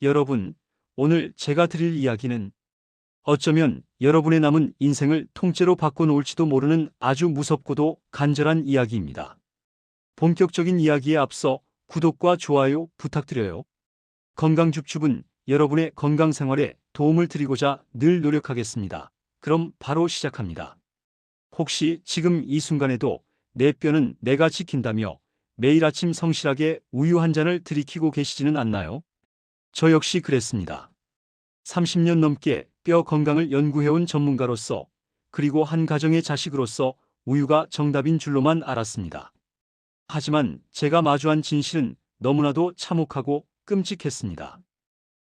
여러분, 오늘 제가 드릴 이야기는 어쩌면 여러분의 남은 인생을 통째로 바꿔놓을지도 모르는 아주 무섭고도 간절한 이야기입니다. 본격적인 이야기에 앞서 구독과 좋아요 부탁드려요. 건강줍줍은 여러분의 건강 생활에 도움을 드리고자 늘 노력하겠습니다. 그럼 바로 시작합니다. 혹시 지금 이 순간에도 내 뼈는 내가 지킨다며 매일 아침 성실하게 우유 한 잔을 들이키고 계시지는 않나요? 저 역시 그랬습니다. 30년 넘게 뼈 건강을 연구해온 전문가로서, 그리고 한 가정의 자식으로서 우유가 정답인 줄로만 알았습니다. 하지만 제가 마주한 진실은 너무나도 참혹하고 끔찍했습니다.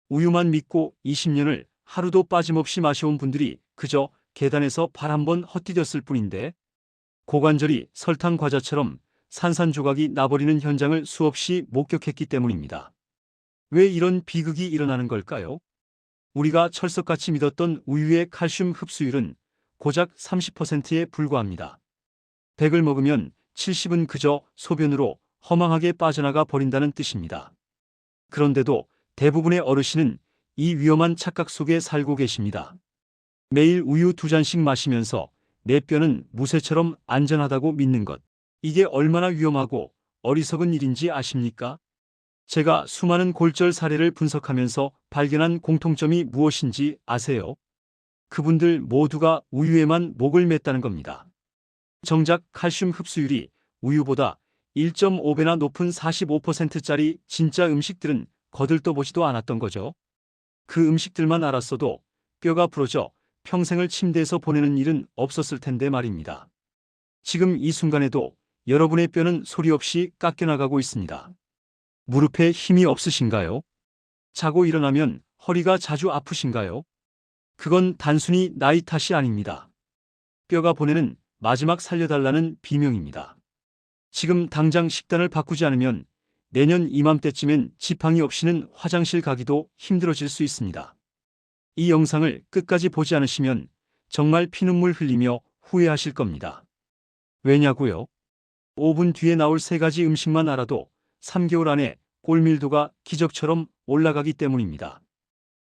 우유만 믿고 20년을 하루도 빠짐없이 마셔온 분들이 그저 계단에서 발 한 번 헛디뎠을 뿐인데, 고관절이 설탕 과자처럼 산산조각이 나버리는 현장을 수없이 목격했기 때문입니다. 왜 이런 비극이 일어나는 걸까요? 우리가 철석같이 믿었던 우유의 칼슘 흡수율은 고작 30%에 불과합니다. 100을 먹으면 70은 그저 소변으로 허망하게 빠져나가 버린다는 뜻입니다. 그런데도 대부분의 어르신은 이 위험한 착각 속에 살고 계십니다. 매일 우유 2잔씩 마시면서 내 뼈는 무쇠처럼 안전하다고 믿는 것. 이게 얼마나 위험하고 어리석은 일인지 아십니까? 제가 수많은 골절 사례를 분석하면서 발견한 공통점이 무엇인지 아세요? 그분들 모두가 우유에만 목을 맸다는 겁니다. 정작 칼슘 흡수율이 우유보다 1.5배나 높은 45%짜리 진짜 음식들은 거들떠보지도 않았던 거죠. 그 음식들만 알았어도 뼈가 부러져 평생을 침대에서 보내는 일은 없었을 텐데 말입니다. 지금 이 순간에도 여러분의 뼈는 소리 없이 깎여나가고 있습니다. 무릎에 힘이 없으신가요? 자고 일어나면 허리가 자주 아프신가요? 그건 단순히 나이 탓이 아닙니다. 뼈가 보내는 마지막 살려달라는 비명입니다. 지금 당장 식단을 바꾸지 않으면 내년 이맘때쯤엔 지팡이 없이는 화장실 가기도 힘들어질 수 있습니다. 이 영상을 끝까지 보지 않으시면 정말 피눈물 흘리며 후회하실 겁니다. 왜냐고요? 5분 뒤에 나올 3가지 음식만 알아도 3개월 안에 골밀도가 기적처럼 올라가기 때문입니다.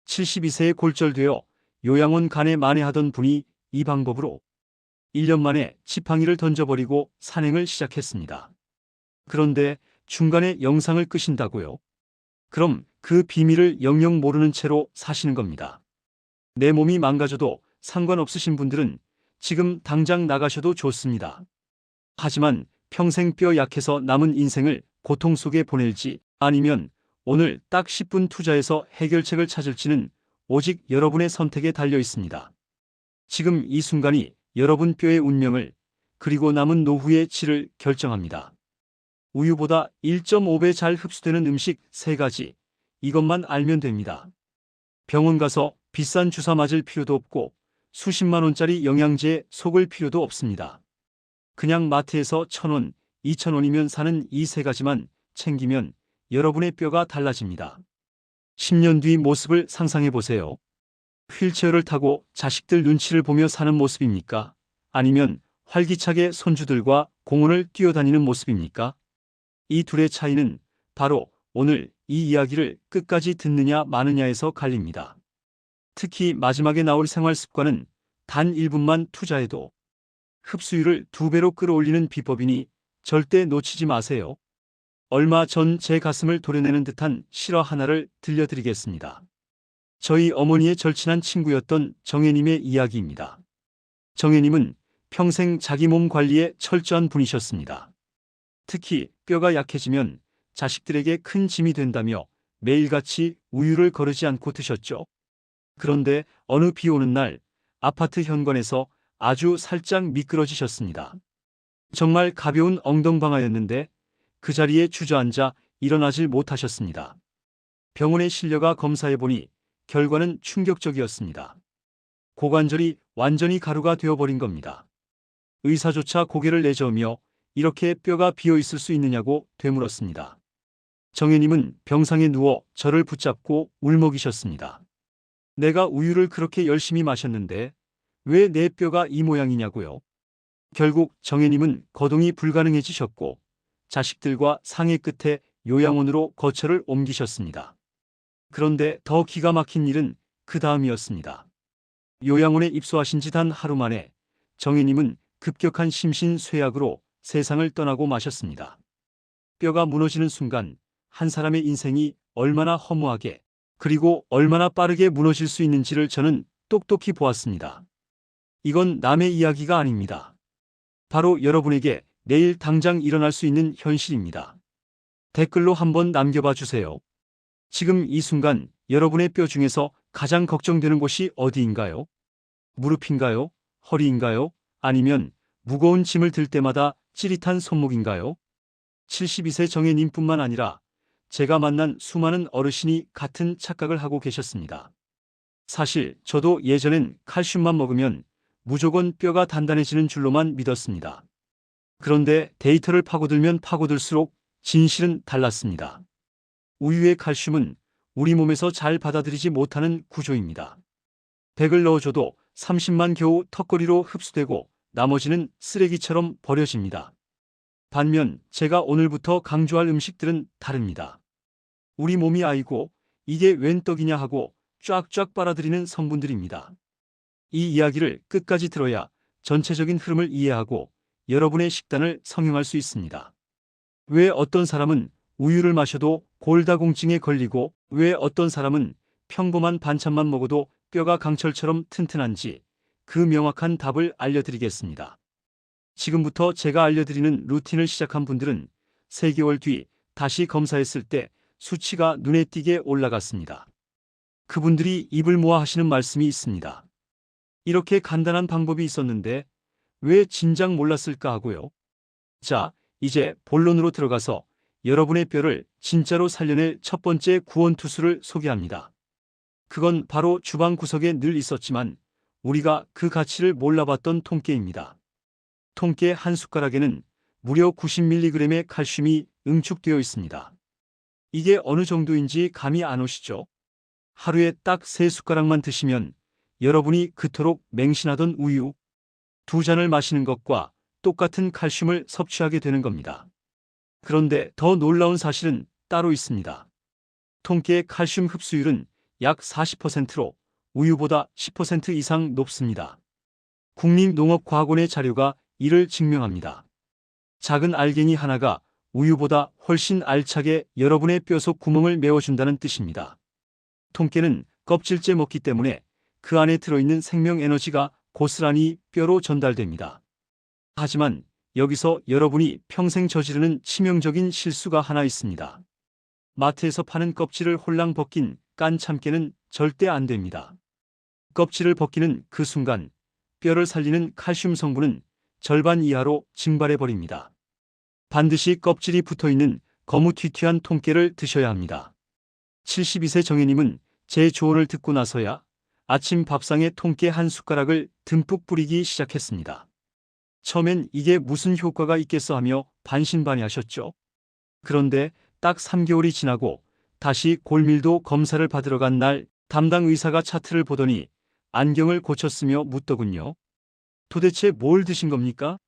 72세에 골절되어 요양원 간에 만회하던 분이 이 방법으로 1년 만에 지팡이를 던져버리고 산행을 시작했습니다. 그런데 중간에 영상을 끄신다고요? 그럼 그 비밀을 영영 모르는 채로 사시는 겁니다. 내 몸이 망가져도 상관없으신 분들은 지금 당장 나가셔도 좋습니다. 하지만 평생 뼈 약해서 남은 인생을 고통 속에 보낼지, 아니면 오늘 딱 10분 투자해서 해결책을 찾을지는 오직 여러분의 선택에 달려 있습니다. 지금 이 순간이 여러분 뼈의 운명을, 그리고 남은 노후의 질을 결정합니다. 우유보다 1.5배 잘 흡수되는 음식 3가지, 이것만 알면 됩니다. 병원 가서 비싼 주사 맞을 필요도 없고 수십만 원짜리 영양제에 속을 필요도 없습니다. 그냥 마트에서 1,000원, 2,000원이면 사는 이 3가지만 챙기면 여러분의 뼈가 달라집니다. 10년 뒤 모습을 상상해 보세요. 휠체어를 타고 자식들 눈치를 보며 사는 모습입니까? 아니면 활기차게 손주들과 공원을 뛰어다니는 모습입니까? 이 둘의 차이는 바로 오늘 이 이야기를 끝까지 듣느냐 마느냐에서 갈립니다. 특히 마지막에 나올 생활 습관은 단 1분만 투자해도 흡수율을 2배로 끌어올리는 비법이니 절대 놓치지 마세요. 얼마 전 제 가슴을 도려내는 듯한 실화 하나를 들려드리겠습니다. 저희 어머니의 절친한 친구였던 정혜님의 이야기입니다. 정혜님은 평생 자기 몸 관리에 철저한 분이셨습니다. 특히 뼈가 약해지면 자식들에게 큰 짐이 된다며 매일같이 우유를 거르지 않고 드셨죠. 그런데 어느 비 오는 날 아파트 현관에서 아주 살짝 미끄러지셨습니다. 정말 가벼운 엉덩방아였는데 그 자리에 주저앉아 일어나질 못하셨습니다. 병원에 실려가 검사해보니 결과는 충격적이었습니다. 고관절이 완전히 가루가 되어버린 겁니다. 의사조차 고개를 내저으며 이렇게 뼈가 비어있을 수 있느냐고 되물었습니다. 정혜님은 병상에 누워 저를 붙잡고 울먹이셨습니다. 내가 우유를 그렇게 열심히 마셨는데 왜 내 뼈가 이 모양이냐고요. 결국 정혜님은 거동이 불가능해지셨고 자식들과 상의 끝에 요양원으로 거처를 옮기셨습니다. 그런데 더 기가 막힌 일은 그 다음이었습니다. 요양원에 입소하신 지 단 하루 만에 정혜님은 급격한 심신쇠약으로 세상을 떠나고 마셨습니다. 뼈가 무너지는 순간 한 사람의 인생이 얼마나 허무하게 그리고 얼마나 빠르게 무너질 수 있는지를 저는 똑똑히 보았습니다. 이건 남의 이야기가 아닙니다. 바로 여러분에게 내일 당장 일어날 수 있는 현실입니다. 댓글로 한번 남겨봐 주세요. 지금 이 순간 여러분의 뼈 중에서 가장 걱정되는 곳이 어디인가요? 무릎인가요? 허리인가요? 아니면 무거운 짐을 들 때마다 찌릿한 손목인가요? 72세 정혜님뿐만 아니라 제가 만난 수많은 어르신이 같은 착각을 하고 계셨습니다. 사실 저도 예전엔 칼슘만 먹으면 무조건 뼈가 단단해지는 줄로만 믿었습니다. 그런데 데이터를 파고들면 파고들수록 진실은 달랐습니다. 우유의 칼슘은 우리 몸에서 잘 받아들이지 못하는 구조입니다. 100을 넣어줘도 30만 겨우 턱걸이로 흡수되고 나머지는 쓰레기처럼 버려집니다. 반면 제가 오늘부터 강조할 음식들은 다릅니다. 우리 몸이 아이고 이게 웬 떡이냐 하고 쫙쫙 빨아들이는 성분들입니다. 이 이야기를 끝까지 들어야 전체적인 흐름을 이해하고 여러분의 식단을 성형할 수 있습니다. 왜 어떤 사람은 우유를 마셔도 골다공증에 걸리고 왜 어떤 사람은 평범한 반찬만 먹어도 뼈가 강철처럼 튼튼한지 그 명확한 답을 알려드리겠습니다. 지금부터 제가 알려드리는 루틴을 시작한 분들은 3개월 뒤 다시 검사했을 때 수치가 눈에 띄게 올라갔습니다. 그분들이 입을 모아 하시는 말씀이 있습니다. 이렇게 간단한 방법이 있었는데 왜 진작 몰랐을까 하고요. 자, 이제 본론으로 들어가서 여러분의 뼈를 진짜로 살려낼 첫 번째 구원투수를 소개합니다. 그건 바로 주방 구석에 늘 있었지만 우리가 그 가치를 몰라봤던 통깨입니다. 통깨 한 숟가락에는 무려 90mg의 칼슘이 응축되어 있습니다. 이게 어느 정도인지 감이 안 오시죠? 하루에 딱 3숟가락만 드시면 여러분이 그토록 맹신하던 우유 2잔을 마시는 것과 똑같은 칼슘을 섭취하게 되는 겁니다. 그런데 더 놀라운 사실은 따로 있습니다. 통깨의 칼슘 흡수율은 약 40%로 우유보다 10% 이상 높습니다. 국립농업과학원의 자료가 이를 증명합니다. 작은 알갱이 하나가 우유보다 훨씬 알차게 여러분의 뼈 속 구멍을 메워준다는 뜻입니다. 통깨는 껍질째 먹기 때문에 그 안에 들어있는 생명 에너지가 고스란히 뼈로 전달됩니다. 하지만 여기서 여러분이 평생 저지르는 치명적인 실수가 하나 있습니다. 마트에서 파는 껍질을 홀랑 벗긴 깐 참깨는 절대 안 됩니다. 껍질을 벗기는 그 순간 뼈를 살리는 칼슘 성분은 절반 이하로 증발해버립니다. 반드시 껍질이 붙어있는 거무튀튀한 통깨를 드셔야 합니다. 72세 정혜님은 제 조언을 듣고 나서야 아침 밥상에 통깨 한 숟가락을 듬뿍 뿌리기 시작했습니다. 처음엔 이게 무슨 효과가 있겠어 하며 반신반의하셨죠. 그런데 딱 3개월이 지나고 다시 골밀도 검사를 받으러 간 날 담당 의사가 차트를 보더니 안경을 고쳤으며 묻더군요. 도대체 뭘 드신 겁니까?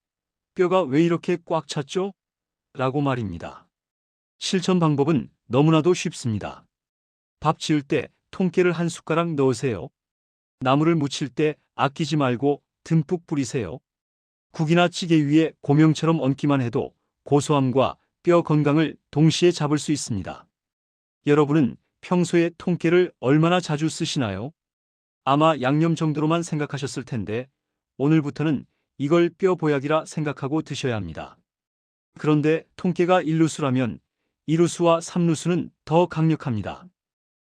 뼈가 왜 이렇게 꽉 찼죠? 라고 말입니다. 실천 방법은 너무나도 쉽습니다. 밥 지을 때 통깨를 한 숟가락 넣으세요. 나물을 무칠 때 아끼지 말고 듬뿍 뿌리세요. 국이나 찌개 위에 고명처럼 얹기만 해도 고소함과 뼈 건강을 동시에 잡을 수 있습니다. 여러분은 평소에 통깨를 얼마나 자주 쓰시나요? 아마 양념 정도로만 생각하셨을 텐데 오늘부터는 이걸 뼈 보약이라 생각하고 드셔야 합니다. 그런데 통깨가 1루수라면 2루수와 3루수는 더 강력합니다.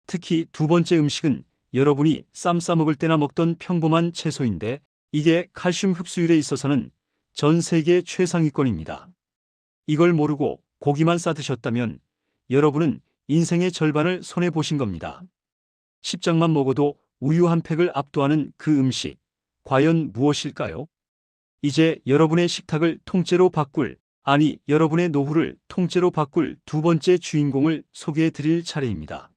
특히 두 번째 음식은 여러분이 쌈 싸먹을 때나 먹던 평범한 채소인데 이게 칼슘 흡수율에 있어서는 전 세계 최상위권입니다. 이걸 모르고 고기만 싸 드셨다면 여러분은 인생의 절반을 손해보신 겁니다. 10장만 먹어도 우유 한 팩을 압도하는 그 음식, 과연 무엇일까요? 이제 여러분의 식탁을 통째로 바꿀, 아니 여러분의 노후를 통째로 바꿀 두 번째 주인공을 소개해 드릴 차례입니다.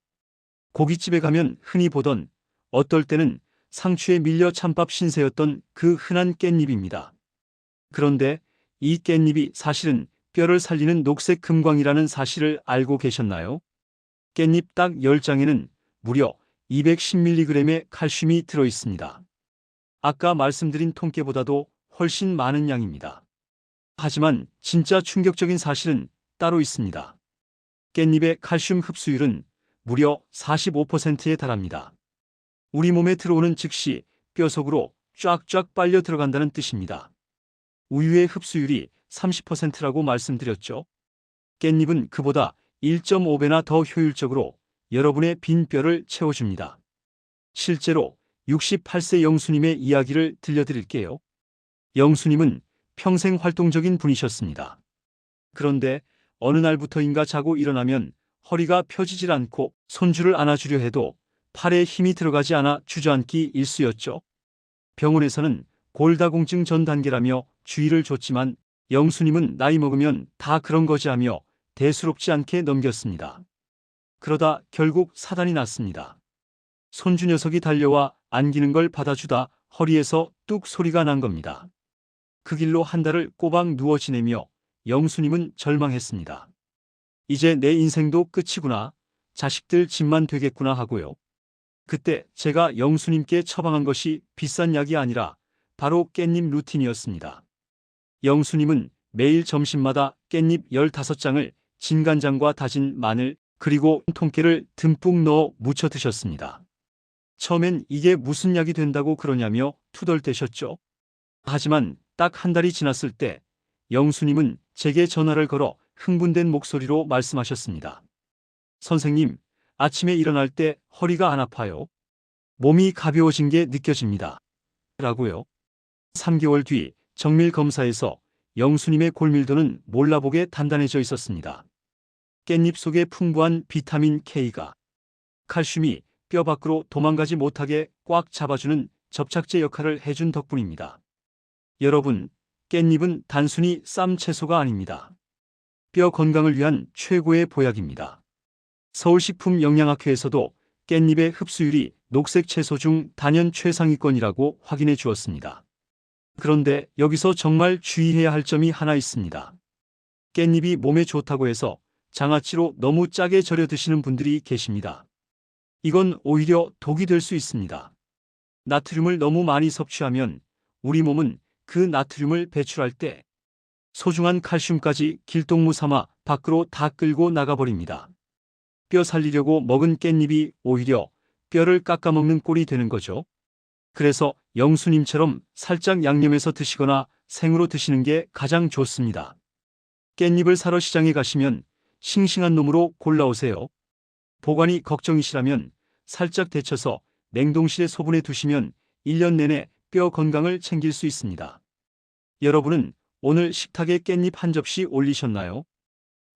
고깃집에 가면 흔히 보던, 어떨 때는 상추에 밀려 찬밥 신세였던 그 흔한 깻잎입니다. 그런데 이 깻잎이 사실은 뼈를 살리는 녹색 금광이라는 사실을 알고 계셨나요? 깻잎 딱 10장에는 무려 210mg의 칼슘이 들어 있습니다. 아까 말씀드린 통계보다도 훨씬 많은 양입니다. 하지만 진짜 충격적인 사실은 따로 있습니다. 깻잎의 칼슘 흡수율은 무려 45%에 달합니다. 우리 몸에 들어오는 즉시 뼈 속으로 쫙쫙 빨려 들어간다는 뜻입니다. 우유의 흡수율이 30%라고 말씀드렸죠. 깻잎은 그보다 1.5배나 더 효율적으로 여러분의 빈 뼈를 채워줍니다. 실제로 68세 영수님의 이야기를 들려드릴게요. 영수님은 평생 활동적인 분이셨습니다. 그런데 어느 날부터인가 자고 일어나면 허리가 펴지질 않고 손주를 안아주려 해도 팔에 힘이 들어가지 않아 주저앉기 일쑤였죠. 병원에서는 골다공증 전 단계라며 주의를 줬지만 영수님은 나이 먹으면 다 그런 거지 하며 대수롭지 않게 넘겼습니다. 그러다 결국 사단이 났습니다. 손주 녀석이 달려와 안기는 걸 받아주다 허리에서 뚝 소리가 난 겁니다. 그 길로 한 달을 꼬박 누워 지내며 영수님은 절망했습니다. 이제 내 인생도 끝이구나. 자식들 집만 되겠구나 하고요. 그때 제가 영수님께 처방한 것이 비싼 약이 아니라 바로 깻잎 루틴이었습니다. 영수님은 매일 점심마다 깻잎 15장을 진간장과 다진 마늘 그리고 통깨를 듬뿍 넣어 무쳐 드셨습니다. 처음엔 이게 무슨 약이 된다고 그러냐며 투덜대셨죠. 하지만 딱 한 달이 지났을 때 영수님은 제게 전화를 걸어 흥분된 목소리로 말씀하셨습니다. 선생님, 아침에 일어날 때 허리가 안 아파요. 몸이 가벼워진 게 느껴집니다. 라고요. 3개월 뒤 정밀 검사에서 영수님의 골밀도는 몰라보게 단단해져 있었습니다. 깻잎 속에 풍부한 비타민 K가 칼슘이 뼈 밖으로 도망가지 못하게 꽉 잡아주는 접착제 역할을 해준 덕분입니다. 여러분, 깻잎은 단순히 쌈 채소가 아닙니다. 뼈 건강을 위한 최고의 보약입니다. 서울식품영양학회에서도 깻잎의 흡수율이 녹색 채소 중 단연 최상위권이라고 확인해 주었습니다. 그런데 여기서 정말 주의해야 할 점이 하나 있습니다. 깻잎이 몸에 좋다고 해서 장아찌로 너무 짜게 절여 드시는 분들이 계십니다. 이건 오히려 독이 될 수 있습니다. 나트륨을 너무 많이 섭취하면 우리 몸은 그 나트륨을 배출할 때 소중한 칼슘까지 길동무 삼아 밖으로 다 끌고 나가버립니다. 뼈 살리려고 먹은 깻잎이 오히려 뼈를 깎아먹는 꼴이 되는 거죠. 그래서 영수님처럼 살짝 양념해서 드시거나 생으로 드시는 게 가장 좋습니다. 깻잎을 사러 시장에 가시면 싱싱한 놈으로 골라오세요. 보관이 걱정이시라면 살짝 데쳐서 냉동실에 소분해 두시면 1년 내내 뼈 건강을 챙길 수 있습니다. 여러분은 오늘 식탁에 깻잎 한 접시 올리셨나요?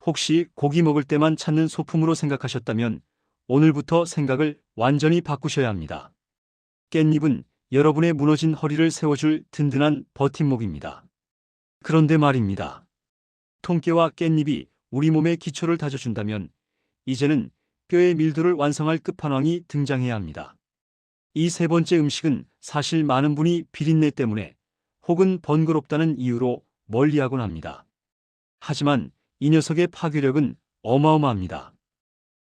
혹시 고기 먹을 때만 찾는 소품으로 생각하셨다면 오늘부터 생각을 완전히 바꾸셔야 합니다. 깻잎은 여러분의 무너진 허리를 세워줄 든든한 버팀목입니다. 그런데 말입니다. 통깨와 깻잎이 우리 몸의 기초를 다져준다면 이제는 뼈의 밀도를 완성할 끝판왕이 등장해야 합니다. 이 세 번째 음식은 사실 많은 분이 비린내 때문에 혹은 번거롭다는 이유로 멀리하곤 합니다. 하지만 이 녀석의 파괴력은 어마어마합니다.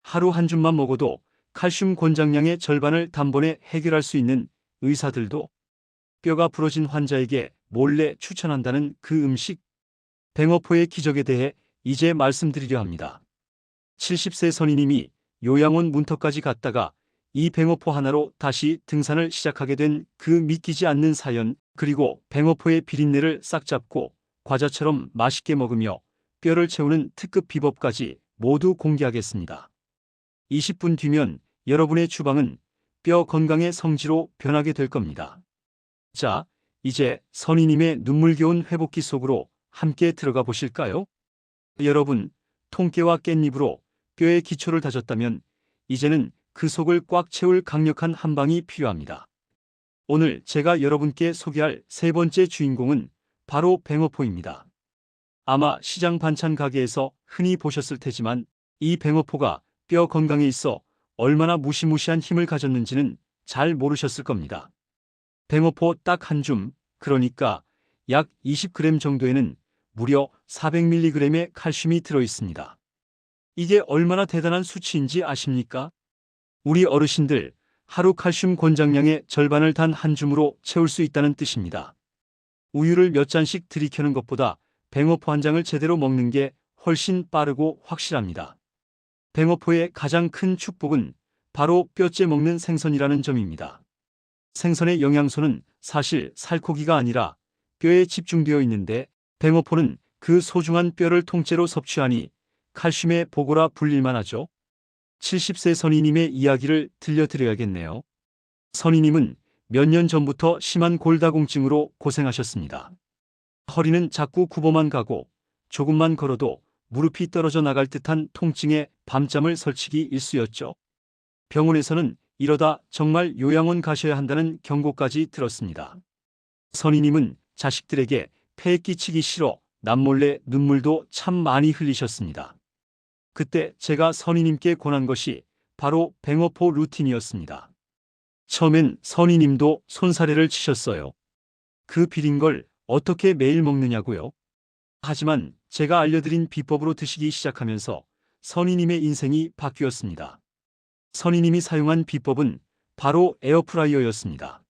하루 한 줌만 먹어도 칼슘 권장량의 절반을 단번에 해결할 수 있는 의사들도 뼈가 부러진 환자에게 몰래 추천한다는 그 음식, 뱅어포의 기적에 대해 이제 말씀드리려 합니다. 70세 선인님이 요양원 문턱까지 갔다가 이 뱅어포 하나로 다시 등산을 시작하게 된 그 믿기지 않는 사연, 그리고 뱅어포의 비린내를 싹 잡고 과자처럼 맛있게 먹으며 뼈를 채우는 특급 비법까지 모두 공개하겠습니다. 20분 뒤면 여러분의 주방은 뼈 건강의 성지로 변하게 될 겁니다. 자, 이제 선희님의 눈물겨운 회복기 속으로 함께 들어가 보실까요? 여러분, 통깨와 깻잎으로 뼈의 기초를 다졌다면 이제는 그 속을 꽉 채울 강력한 한방이 필요합니다. 오늘 제가 여러분께 소개할 세 번째 주인공은 바로 뱅어포입니다. 아마 시장 반찬 가게에서 흔히 보셨을 테지만 이 뱅어포가 뼈 건강에 있어 얼마나 무시무시한 힘을 가졌는지는 잘 모르셨을 겁니다. 뱅어포 딱 한 줌, 그러니까 약 20g 정도에는 무려 400mg의 칼슘이 들어 있습니다. 이게 얼마나 대단한 수치인지 아십니까? 우리 어르신들 하루 칼슘 권장량의 절반을 단 한 줌으로 채울 수 있다는 뜻입니다. 우유를 몇 잔씩 들이켜는 것보다 뱅어포 한 장을 제대로 먹는 게 훨씬 빠르고 확실합니다. 뱅어포의 가장 큰 축복은 바로 뼈째 먹는 생선이라는 점입니다. 생선의 영양소는 사실 살코기가 아니라 뼈에 집중되어 있는데 뱅어포는 그 소중한 뼈를 통째로 섭취하니 칼슘의 보고라 불릴만 하죠. 70세 선희님의 이야기를 들려드려야겠네요. 선희님은 몇 년 전부터 심한 골다공증으로 고생하셨습니다. 허리는 자꾸 굽어만 가고 조금만 걸어도 무릎이 떨어져 나갈 듯한 통증에 밤잠을 설치기 일쑤였죠. 병원에서는 이러다 정말 요양원 가셔야 한다는 경고까지 들었습니다. 선희님은 자식들에게 폐에 끼치기 싫어 남몰래 눈물도 참 많이 흘리셨습니다. 그때 제가 선희님께 권한 것이 바로 뱅어포 루틴이었습니다. 처음엔 선희님도 손사래를 치셨어요. 그 비린 걸 어떻게 매일 먹느냐고요? 하지만 제가 알려드린 비법으로 드시기 시작하면서 선희님의 인생이 바뀌었습니다. 선희님이 사용한 비법은 바로 에어프라이어였습니다.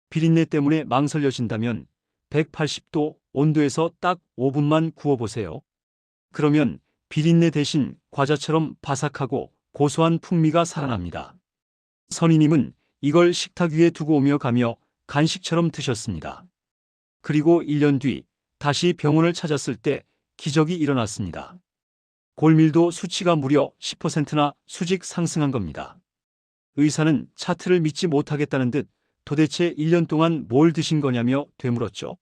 비린내 때문에 망설여진다면 180도 온도에서 딱 5분만 구워보세요. 그러면 비린내 대신 과자처럼 바삭하고 고소한 풍미가 살아납니다. 선희님은 이걸 식탁 위에 두고 오며 가며 간식처럼 드셨습니다. 그리고 1년 뒤 다시 병원을 찾았을 때 기적이 일어났습니다. 골밀도 수치가 무려 10%나 수직 상승한 겁니다. 의사는 차트를 믿지 못하겠다는 듯 도대체 1년 동안 뭘 드신 거냐며 되물었죠.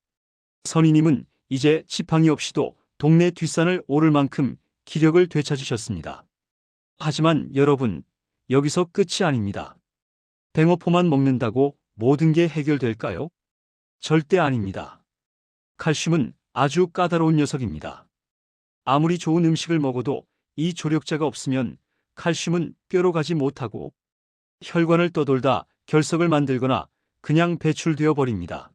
선희님은 이제 지팡이 없이도 동네 뒷산을 오를 만큼 기력을 되찾으셨습니다. 하지만 여러분, 여기서 끝이 아닙니다. 뱅어포만 먹는다고 모든 게 해결될까요? 절대 아닙니다. 칼슘은 아주 까다로운 녀석입니다. 아무리 좋은 음식을 먹어도 이 조력자가 없으면 칼슘은 뼈로 가지 못하고 혈관을 떠돌다 결석을 만들거나 그냥 배출되어 버립니다.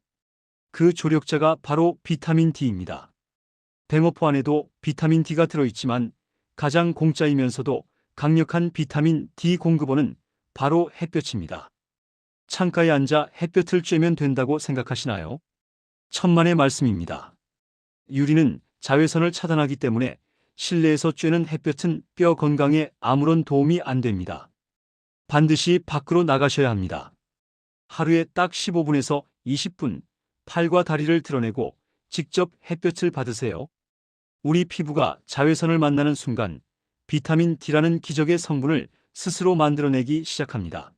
그 조력자가 바로 비타민 D입니다. 뱅어포 안에도 비타민 D가 들어있지만 가장 공짜이면서도 강력한 비타민 D 공급원은 바로 햇볕입니다. 창가에 앉아 햇볕을 쬐면 된다고 생각하시나요? 천만의 말씀입니다. 유리는 자외선을 차단하기 때문에 실내에서 쬐는 햇볕은 뼈 건강에 아무런 도움이 안 됩니다. 반드시 밖으로 나가셔야 합니다. 하루에 딱 15분에서 20분 팔과 다리를 드러내고 직접 햇볕을 받으세요. 우리 피부가 자외선을 만나는 순간 비타민 D라는 기적의 성분을 스스로 만들어내기 시작합니다.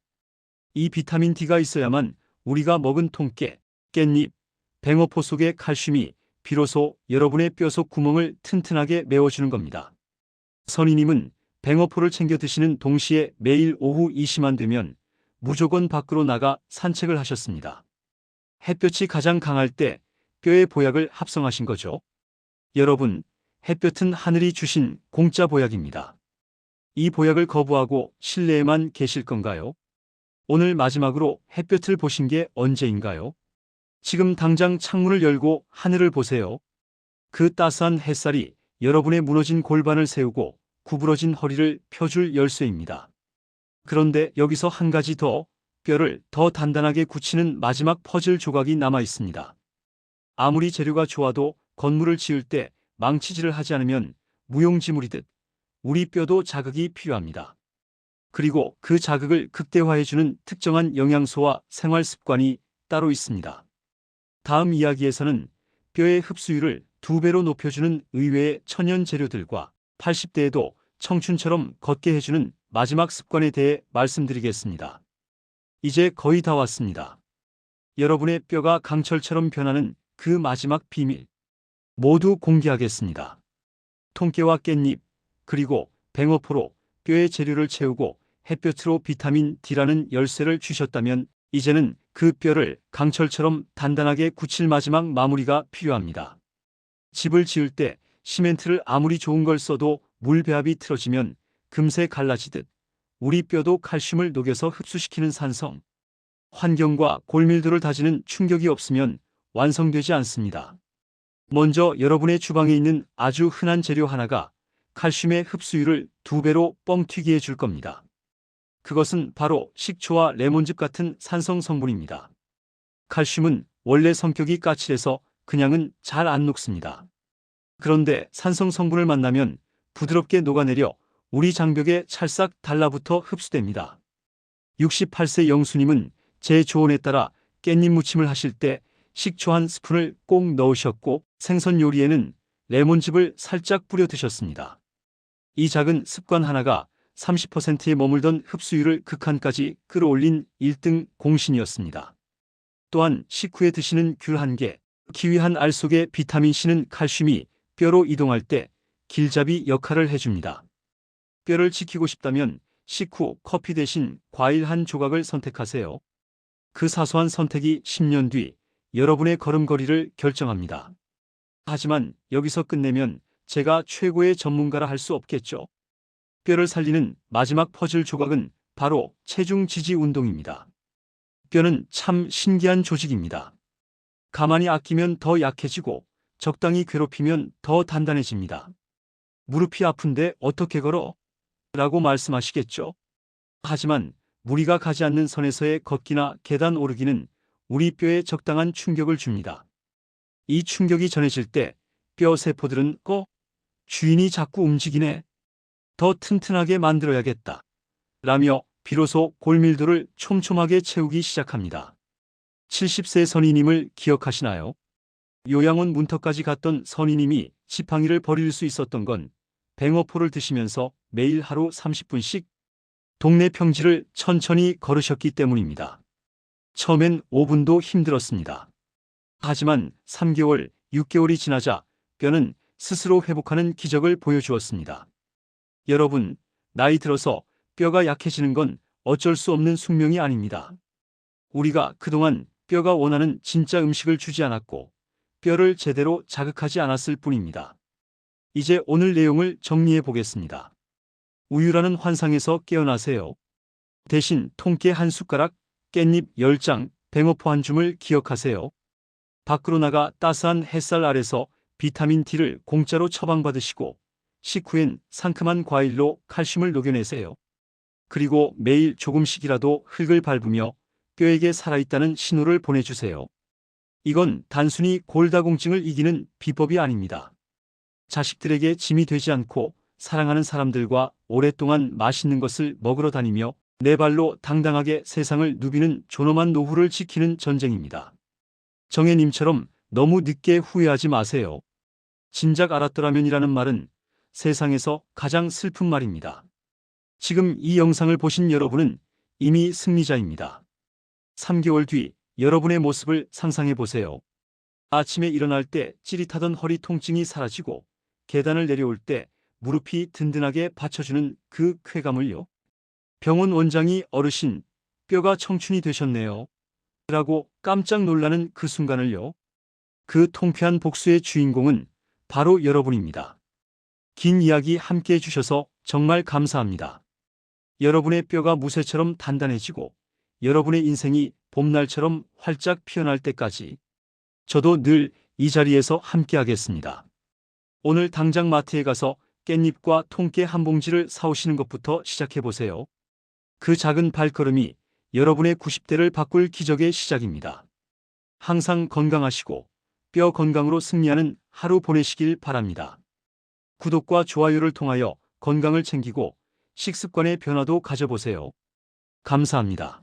이 비타민 D가 있어야만 우리가 먹은 통깨, 깻잎, 뱅어포 속의 칼슘이 비로소 여러분의 뼈 속 구멍을 튼튼하게 메워주는 겁니다. 선희님은 뱅어포를 챙겨 드시는 동시에 매일 오후 2시만 되면 무조건 밖으로 나가 산책을 하셨습니다. 햇볕이 가장 강할 때 뼈의 보약을 합성하신 거죠. 여러분, 햇볕은 하늘이 주신 공짜 보약입니다. 이 보약을 거부하고 실내에만 계실 건가요? 오늘 마지막으로 햇볕을 보신 게 언제인가요? 지금 당장 창문을 열고 하늘을 보세요. 그 따스한 햇살이 여러분의 무너진 골반을 세우고 구부러진 허리를 펴줄 열쇠입니다. 그런데 여기서 한 가지 더, 뼈를 더 단단하게 굳히는 마지막 퍼즐 조각이 남아 있습니다. 아무리 재료가 좋아도 건물을 지을 때 망치질을 하지 않으면 무용지물이듯 우리 뼈도 자극이 필요합니다. 그리고 그 자극을 극대화해주는 특정한 영양소와 생활 습관이 따로 있습니다. 다음 이야기에서는 뼈의 흡수율을 2배로 높여주는 의외의 천연 재료들과 80대에도 청춘처럼 걷게 해주는 마지막 습관에 대해 말씀드리겠습니다. 이제 거의 다 왔습니다. 여러분의 뼈가 강철처럼 변하는 그 마지막 비밀 모두 공개하겠습니다. 통깨와 깻잎 그리고 뱅어포로 뼈의 재료를 채우고 햇볕으로 비타민 D라는 열쇠를 주셨다면 이제는 그 뼈를 강철처럼 단단하게 굳힐 마지막 마무리가 필요합니다. 집을 지을 때 시멘트를 아무리 좋은 걸 써도 물배합이 틀어지면 금세 갈라지듯 우리 뼈도 칼슘을 녹여서 흡수시키는 산성, 환경과 골밀도를 다지는 충격이 없으면 완성되지 않습니다. 먼저 여러분의 주방에 있는 아주 흔한 재료 하나가 칼슘의 흡수율을 2배로 뻥튀기 해줄 겁니다. 그것은 바로 식초와 레몬즙 같은 산성 성분입니다. 칼슘은 원래 성격이 까칠해서 그냥은 잘 안 녹습니다. 그런데 산성 성분을 만나면 부드럽게 녹아내려 우리 장벽에 찰싹 달라붙어 흡수됩니다. 68세 영수님은 제 조언에 따라 깻잎 무침을 하실 때 식초 한 스푼을 꼭 넣으셨고 생선 요리에는 레몬즙을 살짝 뿌려 드셨습니다. 이 작은 습관 하나가 30%에 머물던 흡수율을 극한까지 끌어올린 1등 공신이었습니다. 또한 식후에 드시는 귤 한 개, 키위 한 알 속의 비타민C는 칼슘이 뼈로 이동할 때 길잡이 역할을 해줍니다. 뼈를 지키고 싶다면 식후 커피 대신 과일 한 조각을 선택하세요. 그 사소한 선택이 10년 뒤 여러분의 걸음걸이를 결정합니다. 하지만 여기서 끝내면 제가 최고의 전문가라 할 수 없겠죠. 뼈를 살리는 마지막 퍼즐 조각은 바로 체중 지지 운동입니다. 뼈는 참 신기한 조직입니다. 가만히 아끼면 더 약해지고 적당히 괴롭히면 더 단단해집니다. 무릎이 아픈데 어떻게 걸어? 라고 말씀하시겠죠. 하지만 무리가 가지 않는 선에서의 걷기나 계단 오르기는 우리 뼈에 적당한 충격을 줍니다. 이 충격이 전해질 때 뼈 세포들은 주인이 자꾸 움직이네. 더 튼튼하게 만들어야겠다. 라며 비로소 골밀도를 촘촘하게 채우기 시작합니다. 70세 선인님을 기억하시나요? 요양원 문턱까지 갔던 선인님이 지팡이를 버릴 수 있었던 건 뱅어포를 드시면서 매일 하루 30분씩 동네 평지를 천천히 걸으셨기 때문입니다. 처음엔 5분도 힘들었습니다. 하지만 3개월, 6개월이 지나자 뼈는 스스로 회복하는 기적을 보여주었습니다. 여러분, 나이 들어서 뼈가 약해지는 건 어쩔 수 없는 숙명이 아닙니다. 우리가 그동안 뼈가 원하는 진짜 음식을 주지 않았고 뼈를 제대로 자극하지 않았을 뿐입니다. 이제 오늘 내용을 정리해 보겠습니다. 우유라는 환상에서 깨어나세요. 대신 통깨 한 숟가락, 깻잎 10장, 뱅어포 한 줌을 기억하세요. 밖으로 나가 따스한 햇살 아래서 비타민 D를 공짜로 처방받으시고 식후엔 상큼한 과일로 칼슘을 녹여내세요. 그리고 매일 조금씩이라도 흙을 밟으며 뼈에게 살아있다는 신호를 보내주세요. 이건 단순히 골다공증을 이기는 비법이 아닙니다. 자식들에게 짐이 되지 않고 사랑하는 사람들과 오랫동안 맛있는 것을 먹으러 다니며 내 발로 당당하게 세상을 누비는 존엄한 노후를 지키는 전쟁입니다. 정혜님처럼 너무 늦게 후회하지 마세요. 진작 알았더라면이라는 말은 세상에서 가장 슬픈 말입니다. 지금 이 영상을 보신 여러분은 이미 승리자입니다. 3개월 뒤 여러분의 모습을 상상해 보세요. 아침에 일어날 때 찌릿하던 허리 통증이 사라지고 계단을 내려올 때 무릎이 든든하게 받쳐주는 그 쾌감을요. 병원 원장이 어르신, 뼈가 청춘이 되셨네요. 라고 깜짝 놀라는 그 순간을요. 그 통쾌한 복수의 주인공은 바로 여러분입니다. 긴 이야기 함께 해주셔서 정말 감사합니다. 여러분의 뼈가 무쇠처럼 단단해지고 여러분의 인생이 봄날처럼 활짝 피어날 때까지 저도 늘 이 자리에서 함께 하겠습니다. 오늘 당장 마트에 가서 깻잎과 통깨 한 봉지를 사오시는 것부터 시작해보세요. 그 작은 발걸음이 여러분의 90대를 바꿀 기적의 시작입니다. 항상 건강하시고 뼈 건강으로 승리하는 하루 보내시길 바랍니다. 구독과 좋아요를 통하여 건강을 챙기고 식습관의 변화도 가져보세요. 감사합니다.